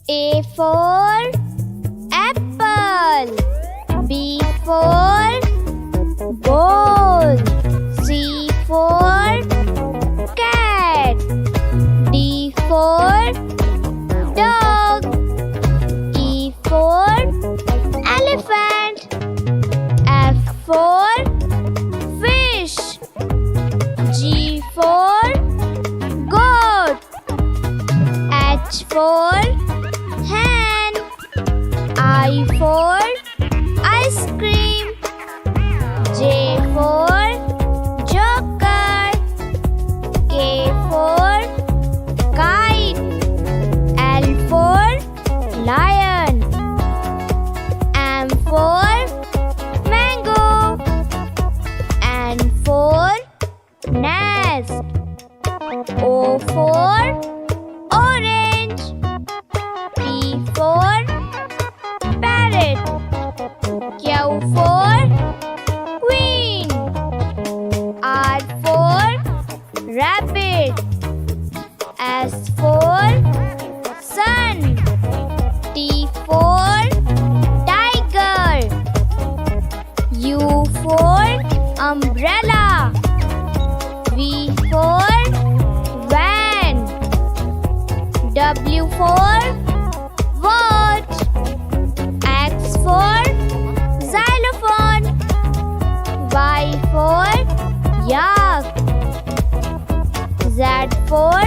A for apple. B for ball. C for cat. D for dog. E for elephant. F for fish. G for goat. H for hen. I for ice cream. J for joker. K for kite. L for lion. M for mango. N for nest. O for orange. P for parrot. Q for queen. R for rabbit. S for sun. T for tiger. U for umbrella. V for van. W for watch. X for xylophone. Y for yak. Z for